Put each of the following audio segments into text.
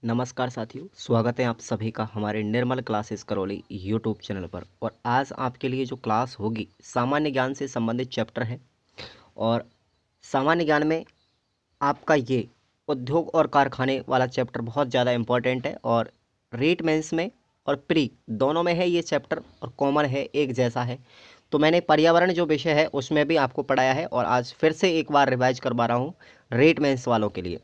नमस्कार साथियों, स्वागत है आप सभी का हमारे निर्मल क्लासेस करौली यूट्यूब चैनल पर। और आज आपके लिए जो क्लास होगी सामान्य ज्ञान से संबंधित चैप्टर है। और सामान्य ज्ञान में आपका ये उद्योग और कारखाने वाला चैप्टर बहुत ज़्यादा इम्पोर्टेंट है और रीट मेंस में और प्री दोनों में है ये चैप्टर और कॉमन है, एक जैसा है। तो मैंने पर्यावरण जो विषय है उसमें भी आपको पढ़ाया है और आज फिर से एक बार रिवाइज करवा रहा हूँ रीट मेंस वालों के लिए।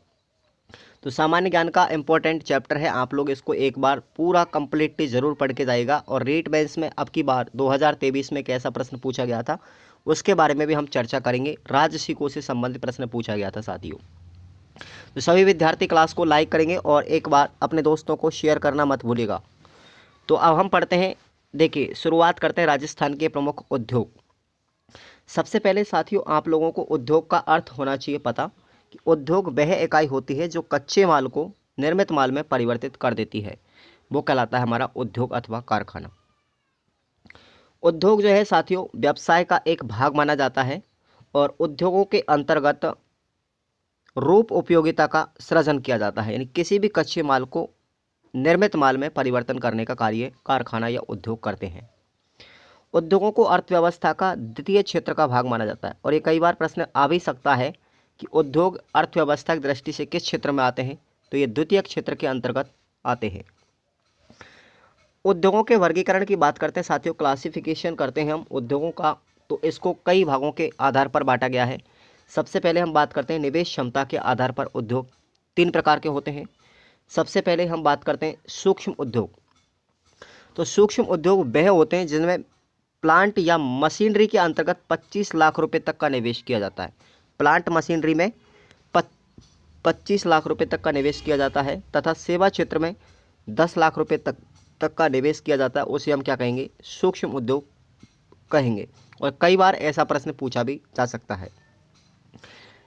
तो सामान्य ज्ञान का इम्पोर्टेंट चैप्टर है, आप लोग इसको एक बार पूरा कंप्लीटली ज़रूर पढ़ के जाएगा। और रीट बेंच में अब की बार 2023 में कैसा प्रश्न पूछा गया था उसके बारे में भी हम चर्चा करेंगे। राजसिकों से संबंधित प्रश्न पूछा गया था साथियों। तो सभी विद्यार्थी क्लास को लाइक करेंगे और एक बार अपने दोस्तों को शेयर करना मत भूलिएगा। तो अब हम पढ़ते हैं। देखिए, शुरुआत करते हैं राजस्थान के प्रमुख उद्योग। सबसे पहले साथियों, आप लोगों को उद्योग का अर्थ होना चाहिए पता कि उद्योग वह इकाई होती है जो कच्चे माल को निर्मित माल में परिवर्तित कर देती है, वो कहलाता है हमारा उद्योग अथवा कारखाना। उद्योग जो है साथियों व्यवसाय का एक भाग माना जाता है और उद्योगों के अंतर्गत रूप उपयोगिता का सृजन किया जाता है, यानी किसी भी कच्चे माल को निर्मित माल में परिवर्तन करने का कार्य कारखाना या उद्योग करते हैं। उद्योगों को अर्थव्यवस्था का द्वितीय क्षेत्र का भाग माना जाता है और ये कई बार प्रश्न आ भी सकता है कि उद्योग अर्थव्यवस्था की दृष्टि से किस क्षेत्र में आते हैं, तो ये द्वितीय क्षेत्र के अंतर्गत आते हैं। उद्योगों के वर्गीकरण की बात करते हैं साथियों, क्लासिफिकेशन करते हैं हम उद्योगों का, तो इसको कई भागों के आधार पर बांटा गया है। सबसे पहले हम बात करते हैं निवेश क्षमता के आधार पर उद्योग तीन प्रकार के होते हैं। सबसे पहले हम बात करते हैं सूक्ष्म उद्योग। तो सूक्ष्म उद्योग वह होते हैं जिनमें प्लांट या मशीनरी के अंतर्गत 25 लाख रुपए तक का निवेश किया जाता है। प्लांट मशीनरी में 25 लाख रुपए तक का निवेश किया जाता है तथा सेवा क्षेत्र में 10 लाख रुपए तक का निवेश किया जाता है, उसे हम क्या कहेंगे, सूक्ष्म उद्योग कहेंगे। और कई बार ऐसा प्रश्न पूछा भी जा सकता है।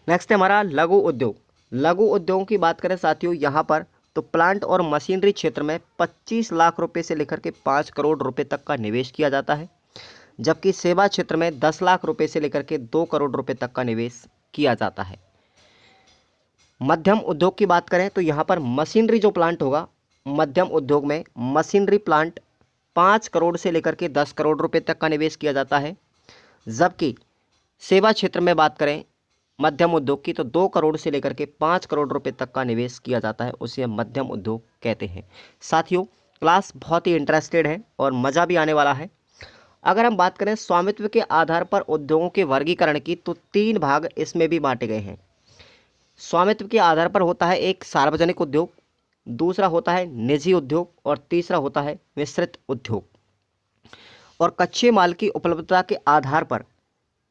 नेक्स्ट है हमारा लघु उद्योग। लघु उद्योगों की बात करें साथियों यहाँ पर, तो प्लांट और मशीनरी क्षेत्र में 25 लाख रुपए से लेकर के 5 करोड़ रुपए तक का निवेश किया जाता है, जबकि सेवा क्षेत्र में 10 लाख रुपए से लेकर के 2 करोड़ रुपए तक का निवेश किया जाता है। मध्यम उद्योग की बात करें तो यहाँ पर मशीनरी जो प्लांट होगा, मध्यम उद्योग में मशीनरी प्लांट 5 करोड़ से लेकर के 10 करोड़ रुपए तक का निवेश किया जाता है, जबकि सेवा क्षेत्र में बात करें मध्यम उद्योग की तो 2 करोड़ से लेकर के 5 करोड़ रुपए तक का निवेश किया जाता है, उसे हम मध्यम उद्योग कहते हैं। साथियों क्लास बहुत ही इंटरेस्टेड है और मज़ा भी आने वाला है। अगर हम बात करें स्वामित्व के आधार पर उद्योगों के वर्गीकरण की, तो 3 भाग इसमें भी बांटे गए हैं। स्वामित्व के आधार पर होता है एक सार्वजनिक उद्योग, दूसरा होता है निजी उद्योग और तीसरा होता है मिश्रित उद्योग। और कच्चे माल की उपलब्धता के आधार पर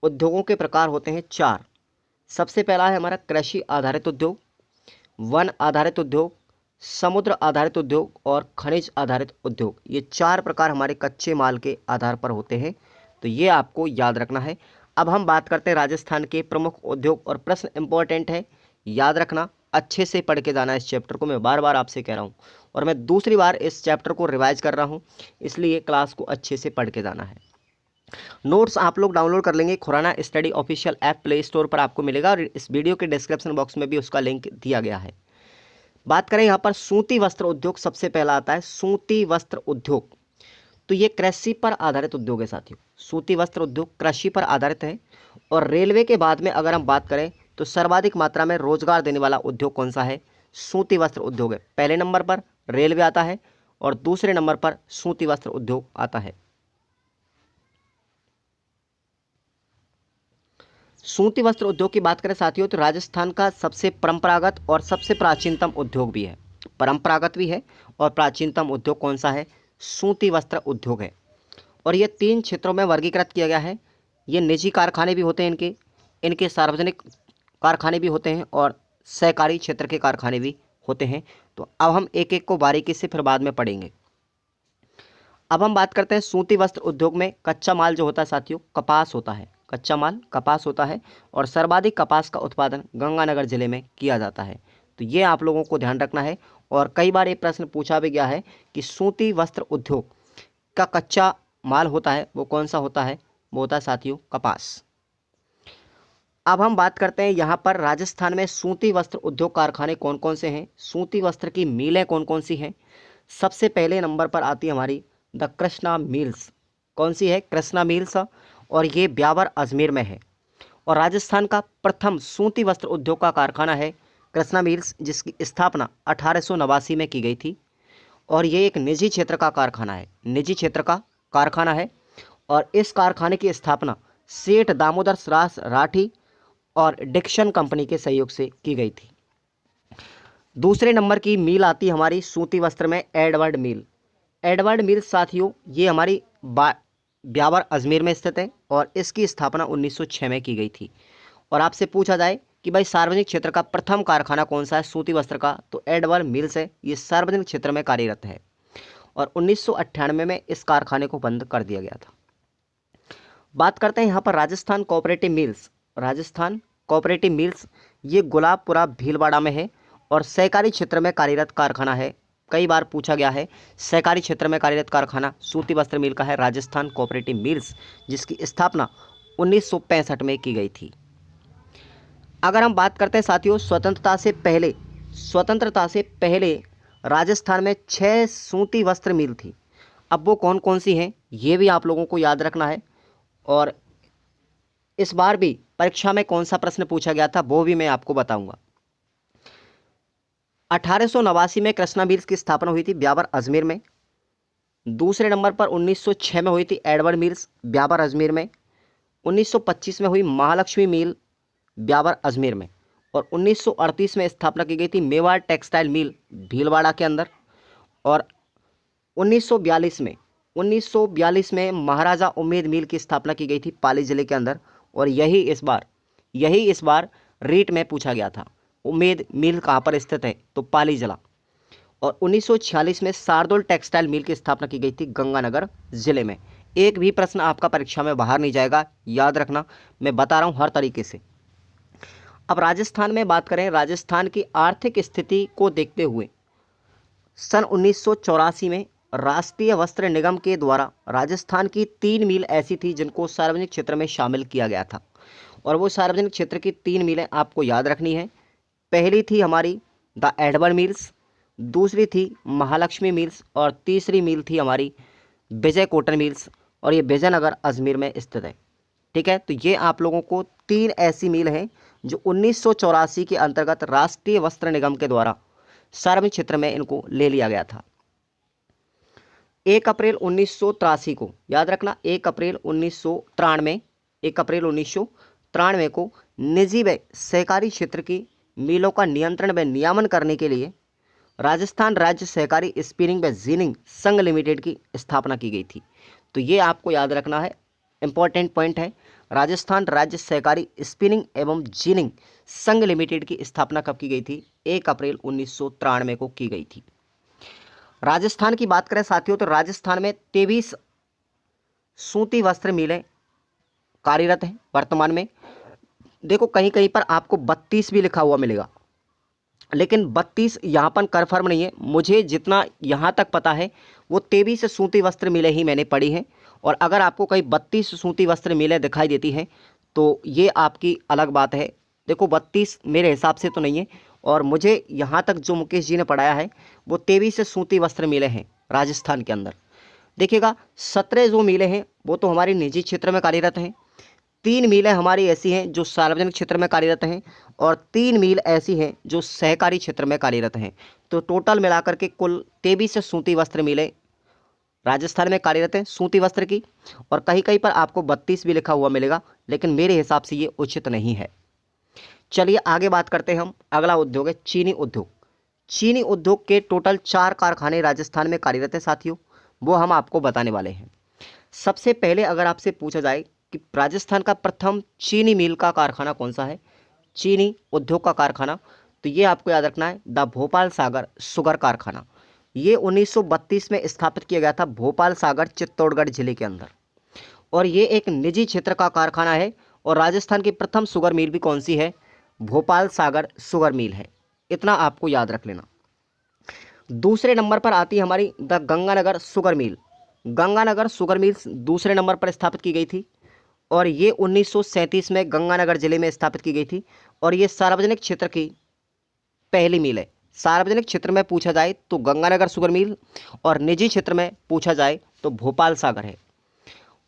उद्योगों के प्रकार होते हैं 4। सबसे पहला है हमारा कृषि आधारित उद्योग, वन आधारित उद्योग, समुद्र आधारित उद्योग और खनिज आधारित उद्योग। ये 4 प्रकार हमारे कच्चे माल के आधार पर होते हैं, तो ये आपको याद रखना है। अब हम बात करते हैं राजस्थान के प्रमुख उद्योग और प्रश्न इंपॉर्टेंट है, याद रखना, अच्छे से पढ़ के जाना इस चैप्टर को, मैं बार बार आपसे कह रहा हूँ और मैं दूसरी बार इस चैप्टर को रिवाइज कर रहा हूँ, इसलिए क्लास को अच्छे से पढ़ के जाना है। नोट्स आप लोग डाउनलोड कर लेंगे, Khurana study official app play store पर आपको मिलेगा और इस वीडियो के डिस्क्रिप्शन बॉक्स में भी उसका लिंक दिया गया है। बात करें यहाँ पर सूती वस्त्र उद्योग, सबसे पहला आता है सूती वस्त्र उद्योग। तो ये कृषि पर आधारित उद्योग है साथियों, सूती वस्त्र उद्योग कृषि पर आधारित है। और रेलवे के बाद में अगर हम बात करें तो सर्वाधिक मात्रा में रोजगार देने वाला उद्योग कौन सा है, सूती वस्त्र उद्योग है। पहले नंबर पर रेलवे आता है और दूसरे नंबर पर सूती वस्त्र उद्योग आता है। सूती वस्त्र उद्योग की बात करें साथियों तो राजस्थान का सबसे परंपरागत और सबसे प्राचीनतम उद्योग भी है, परंपरागत भी है और प्राचीनतम उद्योग कौन सा है, सूती वस्त्र उद्योग है। और ये 3 क्षेत्रों में वर्गीकृत किया गया है। ये निजी कारखाने भी होते हैं, इनके इनके सार्वजनिक कारखाने भी होते हैं और सहकारी क्षेत्र के कारखाने भी होते हैं। तो अब हम एक एक को बारीकी से फिर बाद में पढ़ेंगे। अब हम बात करते हैं सूती वस्त्र उद्योग में कच्चा माल जो होता है साथियों कपास होता है, कच्चा माल कपास होता है और सर्वाधिक कपास का उत्पादन गंगानगर जिले में किया जाता है। तो ये आप लोगों को ध्यान रखना है और कई बार ये प्रश्न पूछा भी गया है कि सूती वस्त्र उद्योग का कच्चा माल होता है वो कौन सा होता है, वो होता है साथियों कपास। अब हम बात करते हैं यहाँ पर राजस्थान में सूती वस्त्र उद्योग कारखाने कौन कौन से हैं, सूती वस्त्र की मिलें कौन कौन सी हैं। सबसे पहले नंबर पर आती है हमारी द कृष्णा मिल्स। कौन सी है? कृष्णा मिल्स। और ये ब्यावर अजमेर में है। और राजस्थान का प्रथम सूती वस्त्र उद्योग का कारखाना है कृष्णा मिल्स, जिसकी स्थापना 1889 में की गई थी। और ये एक निजी क्षेत्र का कारखाना है, निजी क्षेत्र का कारखाना है। और इस कारखाने की स्थापना सेठ दामोदर दास राठी और डिक्शन कंपनी के सहयोग से की गई थी। दूसरे नंबर की मिल आती है हमारी सूती वस्त्र में एडवर्ड मिल। एडवर्ड मिल साथियों ये हमारी ब्यावर अजमेर में स्थित है और इसकी स्थापना 1906 में की गई थी। और आपसे पूछा जाए कि भाई सार्वजनिक क्षेत्र का प्रथम कारखाना कौन सा है सूती वस्त्र का, तो एडवर्ड मिल्स है। ये सार्वजनिक क्षेत्र में कार्यरत है और 1998 में इस कारखाने को बंद कर दिया गया था। बात करते हैं यहाँ पर Rajasthan cooperative mills. Rajasthan cooperative mills ये गुलाबपुरा भीलवाड़ा में है और सहकारी क्षेत्र में कार्यरत कारखाना है। कई बार पूछा गया है, सहकारी क्षेत्र में कार्यरत कारखाना सूती वस्त्र मिल का है राजस्थान कोऑपरेटिव मिल्स, जिसकी स्थापना 1965 में की गई थी। अगर हम बात करते हैं साथियों स्वतंत्रता से पहले राजस्थान में 6 सूती वस्त्र मिल थी। अब वो कौन कौन सी हैं ये भी आप लोगों को याद रखना है। और इस बार भी परीक्षा में कौन सा प्रश्न पूछा गया था वो भी मैं आपको बताऊंगा। 1889 में कृष्णा मिल्स की स्थापना हुई थी ब्यावर अजमेर में। दूसरे नंबर पर 1906 में हुई थी एडवर्ड मिल्स ब्यावर अजमेर में। 1925 में हुई महालक्ष्मी मिल ब्यावर अजमेर में। और 1938 में स्थापना की गई थी मेवाड़ टेक्सटाइल मिल भीलवाड़ा के अंदर। और 1942 में महाराजा उम्मेद मिल की स्थापना की गई थी पाली जिले के अंदर। और यही इस बार रीट में पूछा गया था, उम्मेद मिल कहाँ पर स्थित है, तो पाली जिला। और 1946 में शार्दुल टेक्सटाइल मिल की स्थापना की गई थी गंगानगर जिले में। एक भी प्रश्न आपका परीक्षा में बाहर नहीं जाएगा, याद रखना, मैं बता रहा हूँ हर तरीके से। अब राजस्थान में बात करें, राजस्थान की आर्थिक स्थिति को देखते हुए सन 1984 में राष्ट्रीय वस्त्र निगम के द्वारा राजस्थान की 3 मिल ऐसी थी जिनको सार्वजनिक क्षेत्र में शामिल किया गया था। और वो सार्वजनिक क्षेत्र की 3 मिलें आपको याद रखनी है। पहली थी हमारी द एडवर्ड मिल्स, दूसरी थी महालक्ष्मी मिल्स और तीसरी मिल थी हमारी विजय कॉटन मिल्स। और ये विजयनगर अजमेर में स्थित है। ठीक है, तो ये आप लोगों को 3 ऐसी मिल हैं जो 1984 के अंतर्गत राष्ट्रीय वस्त्र निगम के द्वारा सार्वजनिक क्षेत्र में इनको ले लिया गया था। 1 अप्रैल 1983 को, याद रखना, 1 अप्रैल 1993 को निजी व सहकारी क्षेत्र की मिलों का नियंत्रण व नियामन करने के लिए राजस्थान राज्य सहकारी स्पिनिंग व जीनिंग संघ लिमिटेड की स्थापना की गई थी। तो ये आपको याद रखना है, इंपॉर्टेंट पॉइंट है। राजस्थान राज्य सहकारी स्पिनिंग एवं जीनिंग संघ लिमिटेड की स्थापना कब की गई थी? 1 अप्रैल 1993 को की गई थी। राजस्थान की बात करें साथियों तो राजस्थान में 23 सूती वस्त्र मिलें कार्यरत हैं वर्तमान में। देखो कहीं कहीं पर आपको 32 भी लिखा हुआ मिलेगा, लेकिन 32 यहाँ पर कन्फर्म नहीं है। मुझे जितना यहाँ तक पता है वो 23 सूती वस्त्र मिलें ही मैंने पढ़ी हैं। और अगर आपको कहीं 32 सूती वस्त्र मिलें दिखाई देती हैं तो ये आपकी अलग बात है। देखो 32 मेरे हिसाब से तो नहीं है, और मुझे यहाँ तक जो मुकेश जी ने पढ़ाया है वो 23 सूती वस्त्र मिलें हैं राजस्थान के अंदर। देखिएगा 17 जो मिलें हैं वो तो हमारी निजी क्षेत्र में कार्यरत हैं, 3 मिलें हमारी ऐसी हैं जो सार्वजनिक क्षेत्र में कार्यरत हैं, और 3 मिल ऐसी हैं जो सहकारी क्षेत्र में कार्यरत हैं। तो टोटल मिलाकर के कुल 23 सूती वस्त्र मिलें राजस्थान में कार्यरत हैं सूती वस्त्र की। और कहीं कहीं पर आपको 32 भी लिखा हुआ मिलेगा, लेकिन मेरे हिसाब से ये उचित नहीं है। चलिए आगे बात करते हैं हम। अगला उद्योग है चीनी उद्योग। चीनी उद्योग के टोटल 4 कारखाने राजस्थान में कार्यरत हैं साथियों, वो हम आपको बताने वाले हैं। सबसे पहले अगर आपसे पूछा जाए कि राजस्थान का प्रथम चीनी मिल का कारखाना कौन सा है, चीनी उद्योग का कारखाना, तो ये आपको याद रखना है द भोपाल सागर शुगर कारखाना। ये 1932 में स्थापित किया गया था भोपाल सागर चित्तौड़गढ़ जिले के अंदर। और ये एक निजी क्षेत्र का कारखाना है। और राजस्थान की प्रथम शुगर मिल भी कौन सी है? भोपाल सागर शुगर मिल है। इतना आपको याद रख लेना। दूसरे नंबर पर आती है हमारी the Ganganagar sugar mill. Ganganagar sugar mill दूसरे नंबर पर स्थापित की गई थी और ये 1937 में गंगानगर जिले में स्थापित की गई थी। और ये सार्वजनिक क्षेत्र की पहली मिल है। सार्वजनिक क्षेत्र में पूछा जाए तो गंगानगर शुगर मिल, और निजी क्षेत्र में पूछा जाए तो भोपाल सागर है।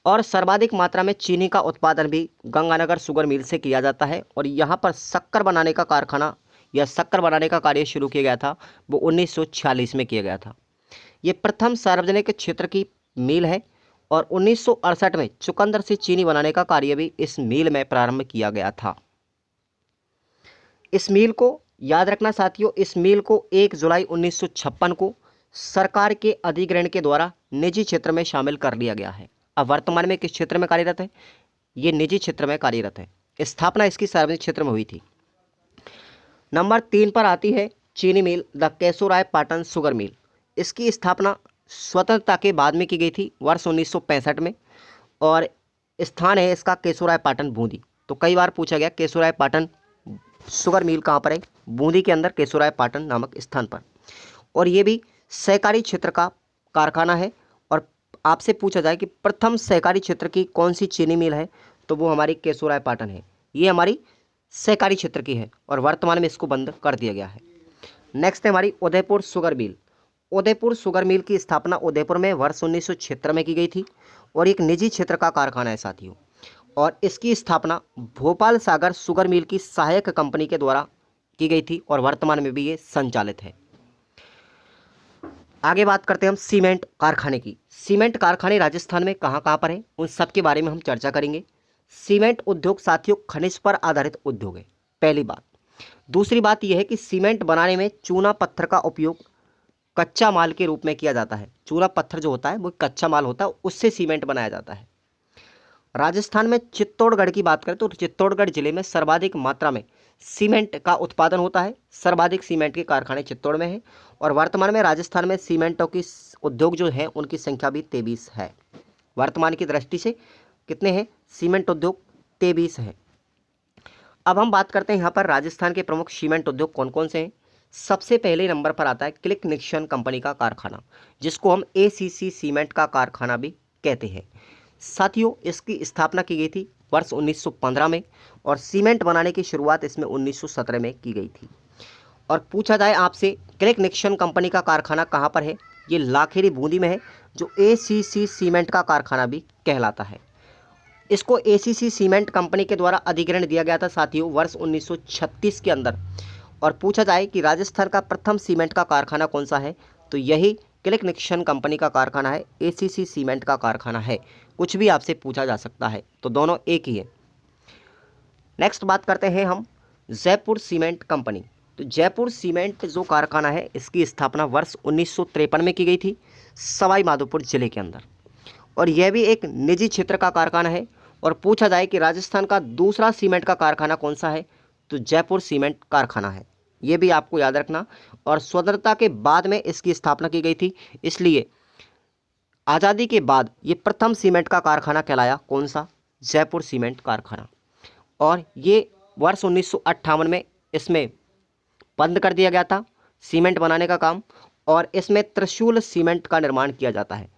और सर्वाधिक मात्रा में चीनी का उत्पादन भी गंगानगर शुगर मिल से किया जाता है। और यहाँ पर शक्कर बनाने का कारखाना या शक्कर बनाने का कार्य शुरू किया गया था, वो 1946 में किया गया था। ये प्रथम सार्वजनिक क्षेत्र की मिल है। और 1968 में चुकंदर से चीनी बनाने का कार्य भी इस मिल में प्रारंभ किया गया था। इस मिल को याद रखना साथियों, इस मिल को 1 जुलाई 1956 को सरकार के अधिग्रहण के द्वारा निजी क्षेत्र में शामिल कर लिया गया है। अब वर्तमान में किस क्षेत्र में कार्यरत है? ये निजी क्षेत्र में कार्यरत है। स्थापना इसकी सार्वजनिक क्षेत्र में हुई थी। नंबर 3 पर आती है चीनी mill the Keshorai Patan sugar mill. इसकी स्थापना स्वतंत्रता के बाद में की गई थी, वर्ष 1965 में। और स्थान है इसका केशोराय पाटन बूंदी। तो कई बार पूछा गया केशोराय पाटन शुगर मिल कहाँ पर है? बूंदी के अंदर केशोराय पाटन नामक स्थान पर। और ये भी सहकारी क्षेत्र का कारखाना है। और आपसे पूछा जाए कि प्रथम सहकारी क्षेत्र की कौन सी चीनी मिल है, तो वो हमारी केशोराय पाटन है। ये हमारी सहकारी क्षेत्र की है और वर्तमान में इसको बंद कर दिया गया है। नेक्स्ट है हमारी Udaipur sugar mill. Udaipur sugar mill की स्थापना उदयपुर में वर्ष 1976 में की गई थी और एक निजी क्षेत्र का कारखाना है साथियों। और इसकी स्थापना भोपाल सागर शुगर मिल की सहायक कंपनी के द्वारा की गई थी और वर्तमान में भी ये संचालित है। आगे बात करते हैं हम सीमेंट कारखाने की। सीमेंट कारखाने राजस्थान में कहाँ कहाँ पर हैं, उन सब के बारे में हम चर्चा करेंगे। सीमेंट उद्योग साथियों खनिज पर आधारित उद्योग है, पहली बात। दूसरी बात यह है कि सीमेंट बनाने में चूना पत्थर का उपयोग कच्चा माल के रूप में किया जाता है। चूना पत्थर जो होता है वो कच्चा माल होता है, उससे सीमेंट बनाया जाता है। राजस्थान में चित्तौड़गढ़ की बात करें तो चित्तौड़गढ़ जिले में सर्वाधिक मात्रा में सीमेंट का उत्पादन होता है। सर्वाधिक सीमेंट के कारखाने चित्तौड़ में हैं। और वर्तमान में राजस्थान में सीमेंटों की उद्योग जो है उनकी संख्या भी 23 है। वर्तमान की दृष्टि से कितने हैं सीमेंट उद्योग? 23 है। अब हम बात करते हैं यहाँ पर राजस्थान के प्रमुख सीमेंट उद्योग कौन कौन से हैं। सबसे पहले नंबर पर आता है क्लिक निक्सन कंपनी का कारखाना, जिसको हम ACC सीमेंट का कारखाना भी कहते हैं। साथियों इसकी स्थापना की गई थी वर्ष 1915 में और सीमेंट बनाने की शुरुआत इसमें 1917 में की गई थी। और पूछा जाए आपसे क्लिक निक्सन कंपनी का कारखाना कहाँ पर है, ये लाखेरी बूंदी में है, जो ACC सीमेंट का कारखाना भी कहलाता है। इसको ACC सीमेंट कंपनी के द्वारा अधिग्रहण दिया गया था साथियों वर्ष 1936 के अंदर। और पूछा जाए कि राजस्थान का प्रथम सीमेंट का कारखाना कौन सा है, तो यही क्लिक निक्सन कंपनी का कारखाना है, ACC सीमेंट का कारखाना है। कुछ भी आपसे पूछा जा सकता है, तो दोनों एक ही है। नेक्स्ट बात करते हैं हम जयपुर सीमेंट कंपनी। तो जयपुर सीमेंट जो कारखाना है इसकी स्थापना वर्ष 1953 में की गई थी सवाई माधोपुर जिले के अंदर। और यह भी एक निजी क्षेत्र का कारखाना है। और पूछा जाए कि राजस्थान का दूसरा सीमेंट का कारखाना कौन सा है, तो जयपुर सीमेंट कारखाना है। ये भी आपको याद रखना। और स्वतंत्रता के बाद में इसकी स्थापना की गई थी, इसलिए आज़ादी के बाद ये प्रथम सीमेंट का कारखाना कहलाया। कौन सा? जयपुर सीमेंट कारखाना। और ये वर्ष 1958 में इसमें बंद कर दिया गया था सीमेंट बनाने का काम। और इसमें त्रिशूल सीमेंट का निर्माण किया जाता है।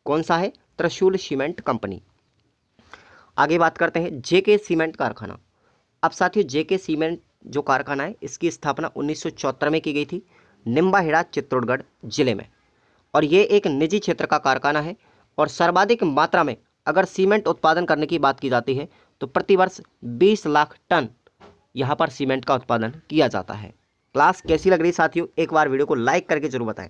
कौन सा है? त्रिशूल सीमेंट कंपनी। आगे बात करते हैं JK सीमेंट कारखाना। अब साथियों JK सीमेंट जो कारखाना है इसकी स्थापना 1974 में की गई थी निम्बाहेड़ा चित्तौड़गढ़ जिले में। और ये एक निजी क्षेत्र का कारखाना है। और सर्वाधिक मात्रा में अगर सीमेंट उत्पादन करने की बात की जाती है तो प्रतिवर्ष 20 लाख टन यहाँ पर सीमेंट का उत्पादन किया जाता है। क्लास कैसी लग रही साथियों, एक बार वीडियो को लाइक करके जरूर बताएं।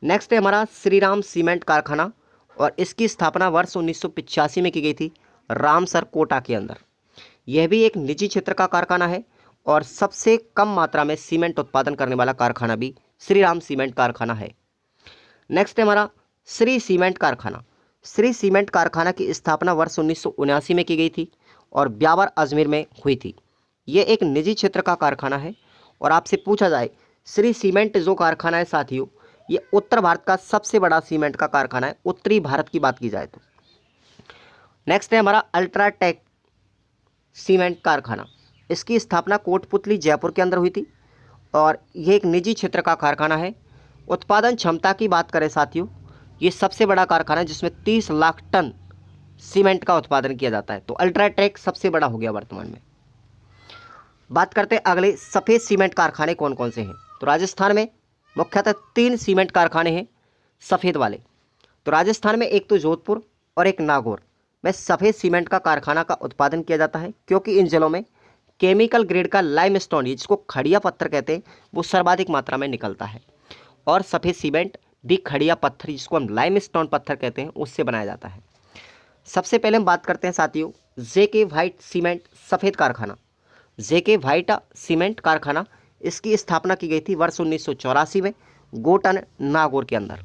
नेक्स्ट है हमारा श्रीराम सीमेंट कारखाना और इसकी स्थापना वर्ष 1985 में की गई थी रामसर कोटा के अंदर। यह भी एक निजी क्षेत्र का कारखाना है और सबसे कम मात्रा में सीमेंट उत्पादन करने वाला कारखाना भी श्रीराम सीमेंट कारखाना है। नेक्स्ट है हमारा श्री सीमेंट कारखाना। श्री सीमेंट कारखाना की स्थापना वर्ष 1979 में की गई थी और ब्यावर अजमेर में हुई थी। ये एक निजी क्षेत्र का कारखाना है। और आपसे पूछा जाए श्री सीमेंट जो कारखाना है साथियों, ये उत्तर भारत का सबसे बड़ा सीमेंट का कारखाना है, उत्तरी भारत की बात की जाए तो। नेक्स्ट है हमारा अल्ट्राटेक सीमेंट कारखाना। इसकी स्थापना कोटपुतली जयपुर के अंदर हुई थी और ये एक निजी क्षेत्र का कारखाना है। उत्पादन क्षमता की बात करें साथियों, ये सबसे बड़ा कारखाना है जिसमें 30 लाख टन सीमेंट का उत्पादन किया जाता है। तो अल्ट्राटेक सबसे बड़ा हो गया वर्तमान में। बात करते हैं अगले, सफ़ेद सीमेंट कारखाने कौन कौन से हैं। तो राजस्थान में मुख्यतः 3 सीमेंट कारखाने हैं सफ़ेद वाले। तो राजस्थान में एक तो जोधपुर और एक नागौर में सफ़ेद सीमेंट का कारखाना का उत्पादन किया जाता है, क्योंकि इन जिलों में केमिकल ग्रेड का लाइमस्टोन, जिसको खड़िया पत्थर कहते हैं, वो सर्वाधिक मात्रा में निकलता है। और सफ़ेद सीमेंट भी खड़िया पत्थर, जिसको हम लाइमस्टोन पत्थर कहते हैं, उससे बनाया जाता है। सबसे पहले हम बात करते हैं साथियों जेके व्हाइट सीमेंट सफ़ेद कारखाना। जेके व्हाइट सीमेंट कारखाना, इसकी स्थापना की गई थी वर्ष 1984 में गोटन नागौर के अंदर।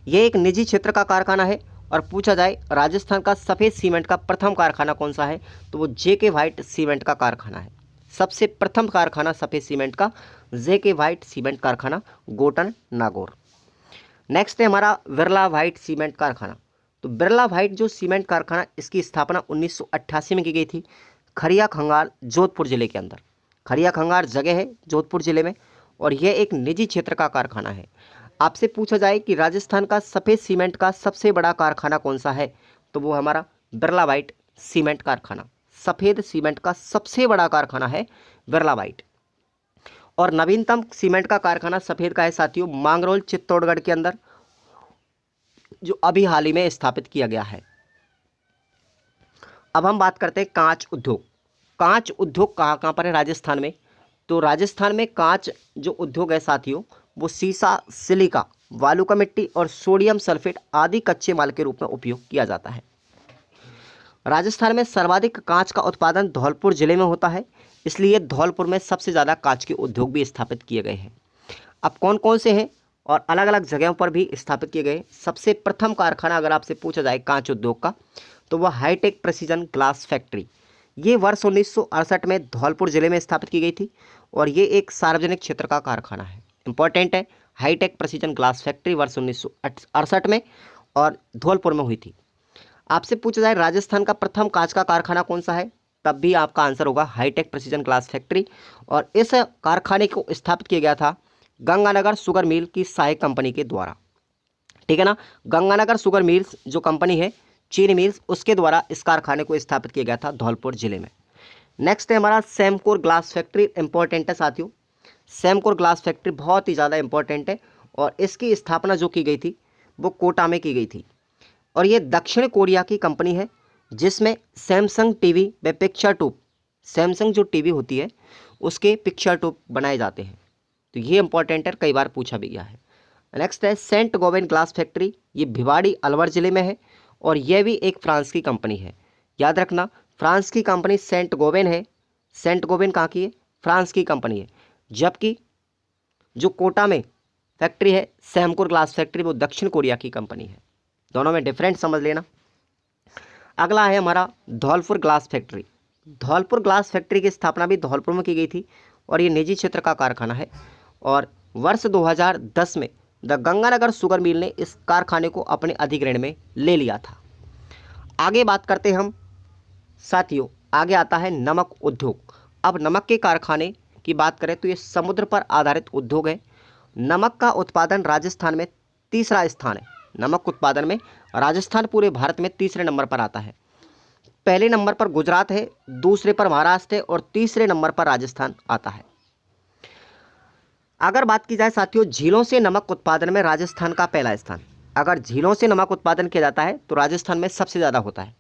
यह एक निजी क्षेत्र का कारखाना है। और पूछा जाए राजस्थान का सफ़ेद सीमेंट का प्रथम कारखाना कौन सा है, तो वो जेके व्हाइट सीमेंट का कारखाना है। सबसे प्रथम कारखाना सफ़ेद सीमेंट का जेके व्हाइट सीमेंट कारखाना, गोटन नागौर। नेक्स्ट है हमारा बिरला व्हाइट सीमेंट कारखाना। तो बिरला व्हाइट जो सीमेंट कारखाना, इसकी स्थापना 1988 में की गई थी खरिया खंगार जोधपुर जिले के अंदर। खरिया खंगार जगह है जोधपुर जिले में, और यह एक निजी क्षेत्र का कारखाना है। आपसे पूछा जाए कि राजस्थान का सफ़ेद सीमेंट का सबसे बड़ा कारखाना कौन सा है, तो वो हमारा बिरला व्हाइट सीमेंट कारखाना, सफ़ेद सीमेंट का सबसे बड़ा कारखाना है बिरला व्हाइट। और नवीनतम सीमेंट का कारखाना सफ़ेद का है साथियों मांगरोल चित्तौड़गढ़ के अंदर, जो अभी हाल ही में स्थापित किया गया है। अब हम बात करते हैं कांच उद्योग। कांच उद्योग कहाँ कहाँ पर है राजस्थान में, तो राजस्थान में कांच जो उद्योग है साथियों, वो सीसा, सिलिका, बालू का मिट्टी और सोडियम सल्फेट आदि कच्चे माल के रूप में उपयोग किया जाता है। राजस्थान में सर्वाधिक कांच का उत्पादन धौलपुर जिले में होता है, इसलिए धौलपुर में सबसे ज़्यादा कांच के उद्योग भी स्थापित किए गए हैं। अब कौन कौन से हैं और अलग अलग जगहों पर भी स्थापित किए गए। सबसे प्रथम कारखाना अगर आपसे पूछा जाए कांच उद्योग का, तो वह हाईटेक प्रेसिजन ग्लास फैक्ट्री, ये वर्ष 1968 में धौलपुर जिले में स्थापित की गई थी। और ये एक सार्वजनिक क्षेत्र का कारखाना है, इंपॉर्टेंट है। हाईटेक प्रेसिजन ग्लास फैक्ट्री वर्ष 1968 में और धौलपुर में हुई थी। आपसे पूछा जाए राजस्थान का प्रथम कांच का कारखाना कौन सा है, तब भी आपका आंसर होगा हाईटेक प्रेसिजन ग्लास फैक्ट्री। और इस कारखाने को स्थापित किया गया था गंगानगर शुगर मिल की सहायक कंपनी के द्वारा, ठीक है ना। गंगानगर शुगर मिल्स जो कंपनी है, चीनी मिल्स, उसके द्वारा इस कारखाने को स्थापित किया गया था धौलपुर जिले में। नेक्स्ट है हमारा सेमकोर ग्लास फैक्ट्री, इंपॉर्टेंट है साथियों। सेमकोर ग्लास फैक्ट्री बहुत ही ज़्यादा इंपॉर्टेंट है, और इसकी स्थापना जो की गई थी वो कोटा में की गई थी। और ये दक्षिण कोरिया की कंपनी है, जिसमें सैमसंग टीवी व पिक्चर ट्यूब, सैमसंग जो टीवी होती है उसके पिक्चर ट्यूब बनाए जाते हैं। तो ये इंपॉर्टेंट है, कई बार पूछा भी गया है। नेक्स्ट है सेंट गोबेन ग्लास फैक्ट्री, ये भिवाड़ी अलवर जिले में है, और यह भी एक फ्रांस की कंपनी है। याद रखना, फ्रांस की कंपनी सेंट गोबेन है। सेंट गोबेन कहाँ की है, फ्रांस की कंपनी है। जबकि जो कोटा में फैक्ट्री है सेमकोर ग्लास फैक्ट्री, वो दक्षिण कोरिया की कंपनी है। दोनों में डिफरेंट समझ लेना। अगला है हमारा Dholpur glass factory. Dholpur glass factory की स्थापना भी धौलपुर में की गई थी, और ये निजी क्षेत्र का कारखाना है। और वर्ष 2010 में द गंगानगर शुगर मिल ने इस कारखाने को अपने अधिग्रहण में ले लिया था। आगे बात करते हैं हम साथियों, आगे आता है नमक उद्योग। अब नमक के कारखाने की बात करें तो ये समुद्र पर आधारित उद्योग है। नमक का उत्पादन राजस्थान में तीसरा स्थान है। नमक उत्पादन में राजस्थान पूरे भारत में तीसरे नंबर पर आता है। पहले नंबर पर गुजरात है, दूसरे पर महाराष्ट्र है, और तीसरे नंबर पर राजस्थान आता है। अगर बात की जाए साथियों झीलों से नमक उत्पादन में राजस्थान का पहला स्थान। अगर झीलों से नमक उत्पादन किया जाता है तो राजस्थान में सबसे ज़्यादा होता है।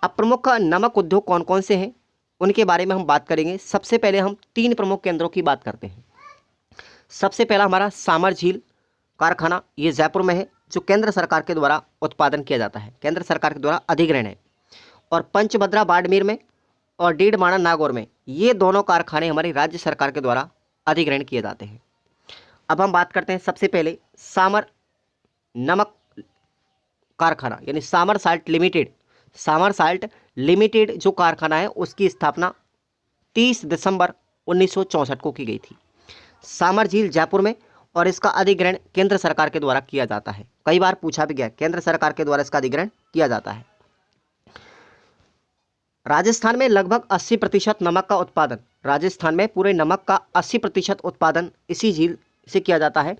अब प्रमुख नमक उद्योग कौन कौन से हैं उनके बारे में हम बात करेंगे। सबसे पहले हम 3 प्रमुख केंद्रों की बात करते हैं। सबसे पहला हमारा सामर झील कारखाना, ये जयपुर में है, जो केंद्र सरकार के द्वारा उत्पादन किया जाता है, केंद्र सरकार के द्वारा अधिग्रहण है। और पंचभद्रा बाड़मेर में और डीडमाना नागौर में, ये दोनों कारखाने हमारी राज्य सरकार के द्वारा अधिग्रहण किए जाते हैं। अब हम बात करते हैं सबसे पहले सामर नमक कारखाना, यानी सामर साल्ट लिमिटेड। सामर साल्ट लिमिटेड जो कारखाना है उसकी स्थापना 30 दिसंबर 1964 को की गई थी सामर झील जयपुर में, और इसका अधिग्रहण केंद्र सरकार के द्वारा किया जाता है। कई बार पूछा भी गया, केंद्र सरकार के द्वारा इसका अधिग्रहण किया जाता है। राजस्थान में लगभग 80% नमक का उत्पादन, राजस्थान में पूरे नमक का 80% उत्पादन इसी झील से किया जाता है।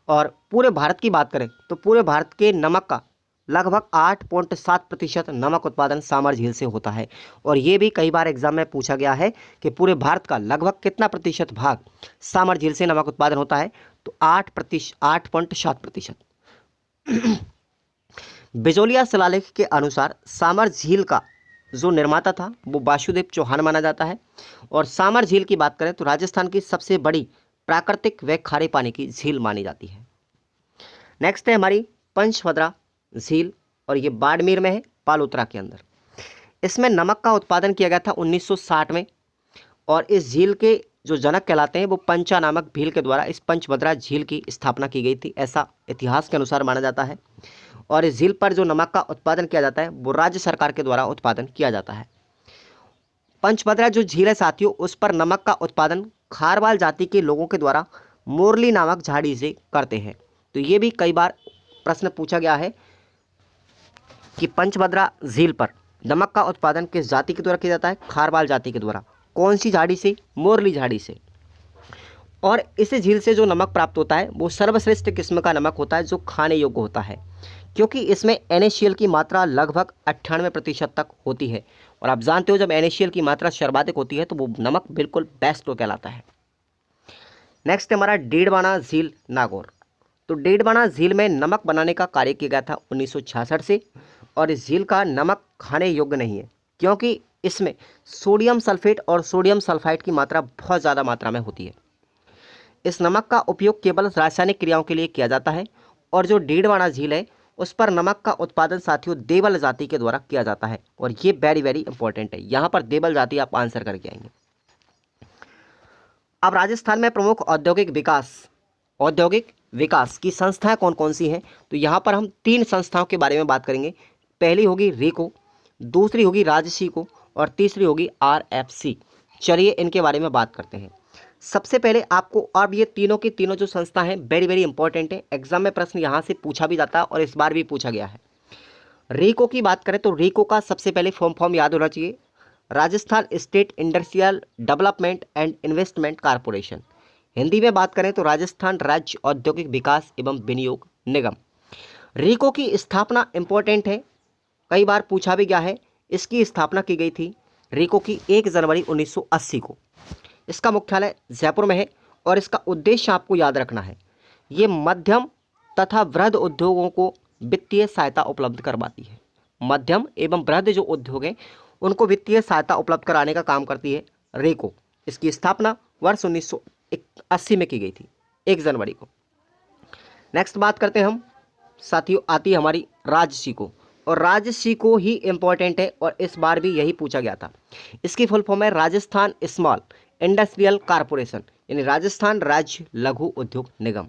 और पूरे भारत की बात करें तो पूरे भारत के नमक का लगभग 8.7% नमक उत्पादन सामर झील से होता है। और ये भी कई बार एग्जाम में पूछा गया है कि पूरे भारत का लगभग कितना प्रतिशत भाग सामर झील से नमक उत्पादन होता है, तो 8.7%। बिजोलिया शिलालेख के अनुसार सामर झील का जो निर्माता था वो वासुदेव चौहान माना जाता है। और सामर झील की बात करें तो राजस्थान की सबसे बड़ी प्राकृतिक व खारे पानी की झील मानी जाती है। नेक्स्ट है हमारी पंचभद्रा झील, और ये बाड़मेर में है, पालोत्रा के अंदर। इसमें नमक का उत्पादन किया गया था 1960 में, और इस झील के जो जनक कहलाते हैं वो पंचा नामक भील के द्वारा इस पंचभद्रा झील की स्थापना की गई थी, ऐसा इतिहास के अनुसार माना जाता है। और इस झील पर जो नमक का उत्पादन किया जाता है वो राज्य सरकार के द्वारा उत्पादन किया जाता है। पंचभद्रा जो झील है साथियों, उस पर नमक का उत्पादन खारवाल जाति के लोगों के द्वारा मोरली नामक झाड़ी से करते हैं। तो ये भी कई बार प्रश्न पूछा गया है कि पंचभद्रा झील पर नमक का उत्पादन किस जाति के द्वारा किया जाता है, खारवाल जाति के द्वारा। कौन सी झाड़ी से, मोरली झाड़ी से। और इस झील से जो नमक प्राप्त होता है वो सर्वश्रेष्ठ किस्म का नमक होता है जो खाने योग्य होता है, क्योंकि इसमें NaCl की मात्रा लगभग 98% तक होती है। और आप जानते हो जब NaCl की मात्रा सर्वाधिक होती है तो वो नमक बिल्कुल बेस्ट हो कहलाता है। नेक्स्ट हमारा डेढ़वाना झील नागौर। तो डेढ़वाना झील में नमक बनाने का कार्य किया गया था 1966 से। और इस झील का नमक खाने योग्य नहीं है, क्योंकि इसमें सोडियम सल्फेट और सोडियम सल्फाइड की मात्रा बहुत ज़्यादा मात्रा में होती है। इस नमक का उपयोग केवल रासायनिक क्रियाओं के लिए किया जाता है। और जो डेढ़वाना झील है उस पर नमक का उत्पादन साथियों देवल जाति के द्वारा किया जाता है। और ये वेरी वेरी इंपॉर्टेंट है, यहाँ पर देवल जाति आप आंसर करके आएंगे। अब राजस्थान में प्रमुख औद्योगिक विकास की संस्थाएं कौन कौन सी हैं, तो यहाँ पर हम 3 संस्थाओं के बारे में बात करेंगे। पहली होगी रेको, दूसरी होगी राजसी और तीसरी होगी RFC। चलिए इनके बारे में बात करते हैं। सबसे पहले आपको, अब ये तीनों की तीनों जो संस्था हैं वेरी वेरी इंपॉर्टेंट है, एग्जाम में प्रश्न यहाँ से पूछा भी जाता है और इस बार भी पूछा गया है। रेको की बात करें तो रेको का सबसे पहले फॉर्म याद होना चाहिए, Rajasthan state industrial development and investment corporation. Hindi में बात करें तो राजस्थान राज्य औद्योगिक विकास एवं विनियोग निगम। रेको की स्थापना इंपॉर्टेंट है, कई बार पूछा भी गया है। इसकी स्थापना की गई थी रेको की 1 जनवरी 1980 को। इसका मुख्यालय जयपुर में है और इसका उद्देश्य आपको याद रखना है, ये मध्यम तथा वृहद उद्योगों को वित्तीय सहायता उपलब्ध करवाती है। मध्यम एवं वृहद जो उद्योग हैं उनको वित्तीय सहायता उपलब्ध कराने का काम करती है रेको। इसकी स्थापना वर्ष 1980 में की गई थी, 1 जनवरी को। नेक्स्ट बात करते हैं हम साथियों, आती है हमारी राजसी को। और राजसी को ही इंपॉर्टेंट है और इस बार भी यही पूछा गया था। इसकी फुल फॉर्म है राजस्थान स्मॉल इंडस्ट्रियल कॉरपोरेशन, यानी राजस्थान राज्य लघु उद्योग निगम।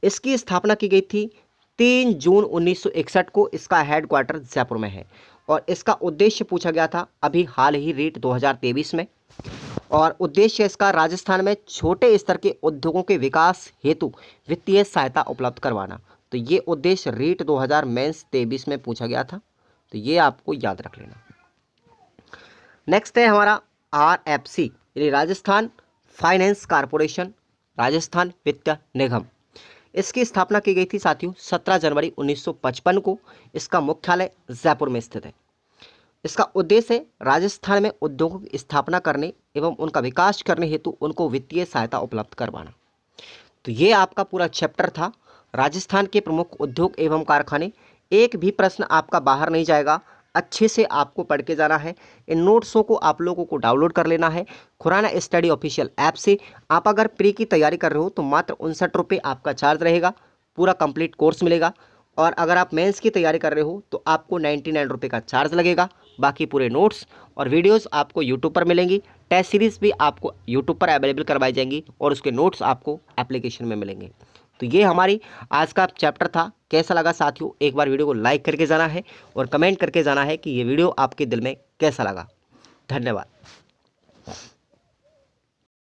इसकी स्थापना की गई थी 3 जून 1961 को। इसका हेडक्वार्टर जयपुर में है और इसका उद्देश्य पूछा गया था अभी हाल ही रीट 2023 में। और उद्देश्य इसका राजस्थान में छोटे स्तर के उद्योगों के विकास हेतु वित्तीय सहायता उपलब्ध करवाना। तो ये उद्देश्य रीट 2023 में पूछा गया था, तो ये आपको याद रख लेना। नेक्स्ट है हमारा RFC, यानी राजस्थान फाइनेंस कॉरपोरेशन, राजस्थान वित्त निगम। इसकी स्थापना की गई थी साथियों 17 जनवरी 1955 को। इसका मुख्यालय जयपुर में स्थित है। इसका उद्देश्य है राजस्थान में उद्योगों की स्थापना करने एवं उनका विकास करने हेतु उनको वित्तीय सहायता उपलब्ध करवाना। तो ये आपका पूरा चैप्टर था राजस्थान के प्रमुख उद्योग एवं कारखाने। एक भी प्रश्न आपका बाहर नहीं जाएगा, अच्छे से आपको पढ़ के जाना है। इन नोट्सों को आप लोगों को डाउनलोड कर लेना है खुराना स्टडी ऑफिशियल ऐप से। आप अगर प्री की तैयारी कर रहे हो तो मात्र 59 रुपये आपका चार्ज रहेगा, पूरा कंप्लीट कोर्स मिलेगा। और अगर आप मेंस की तैयारी कर रहे हो तो आपको 99 रुपये का चार्ज लगेगा। बाकी पूरे नोट्स और वीडियोस आपको यूट्यूब पर मिलेंगी। टेस्ट सीरीज़ भी आपको यूट्यूब पर अवेलेबल करवाई जाएंगी और उसके नोट्स आपको एप्लीकेशन में मिलेंगे। तो ये हमारी आज का चैप्टर था। कैसा लगा साथियों, एक बार वीडियो को लाइक करके जाना है और कमेंट करके जाना है कि ये वीडियो आपके दिल में कैसा लगा। धन्यवाद।